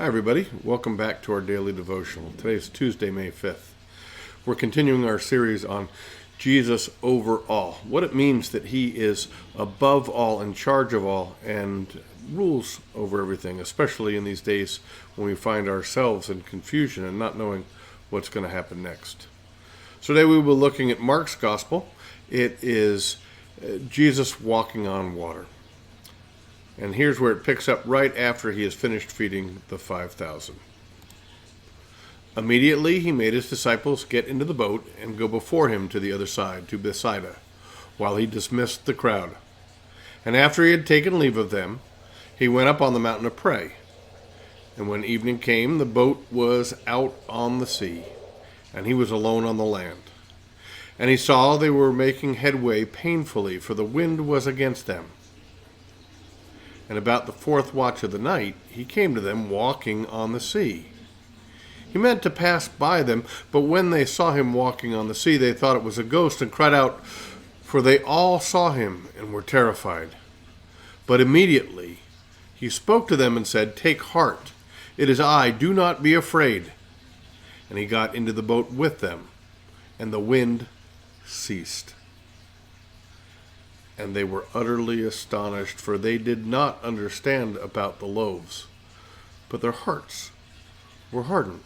Hi, everybody. Welcome back to our daily devotional. Today is Tuesday, May 5th. We're continuing our series on Jesus over all, what it means that he is above all, in charge of all, and rules over everything, especially in these days when we find ourselves in confusion and not knowing what's going to happen next. So today we will be looking at Mark's Gospel. It is Jesus walking on water. And here's where it picks up right after he has finished feeding the 5,000. Immediately he made his disciples get into the boat and go before him to the other side, to Bethsaida, while he dismissed the crowd. And after he had taken leave of them, he went up on the mountain to pray. And when evening came, the boat was out on the sea, and he was alone on the land. And he saw they were making headway painfully, for the wind was against them. And about the fourth watch of the night, he came to them walking on the sea. He meant to pass by them, but when they saw him walking on the sea, they thought it was a ghost and cried out, for they all saw him and were terrified. But immediately he spoke to them and said, "Take heart, it is I, do not be afraid." And he got into the boat with them, and the wind ceased. And they were utterly astonished, for they did not understand about the loaves, but their hearts were hardened.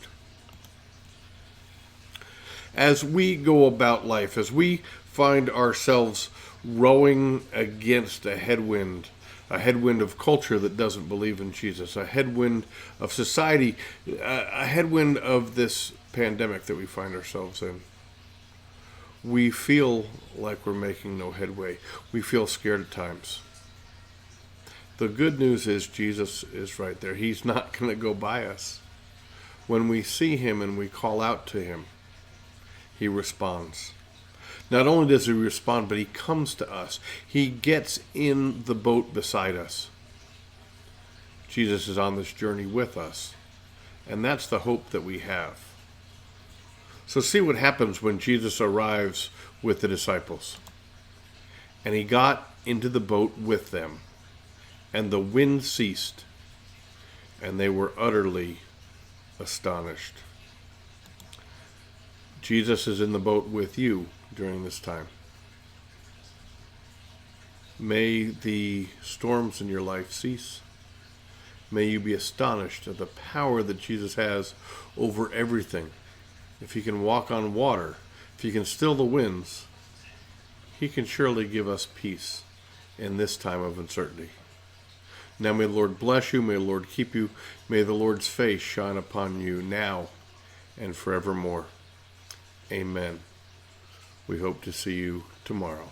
As we go about life, as we find ourselves rowing against a headwind of culture that doesn't believe in Jesus, a headwind of society, a headwind of this pandemic that we find ourselves in, we feel like we're making no headway. We feel scared at times. The good news is Jesus is right there. He's not going to go by us. When we see him and we call out to him, he responds. Not only does he respond, but he comes to us. He gets in the boat beside us. Jesus is on this journey with us, and that's the hope that we have. So see what happens when Jesus arrives with the disciples. And he got into the boat with them, and the wind ceased, and they were utterly astonished. Jesus is in the boat with you during this time. May the storms in your life cease. May you be astonished at the power that Jesus has over everything. If he can walk on water, if he can still the winds, he can surely give us peace in this time of uncertainty. Now may the Lord bless you, may the Lord keep you, may the Lord's face shine upon you now and forevermore. Amen. We hope to see you tomorrow.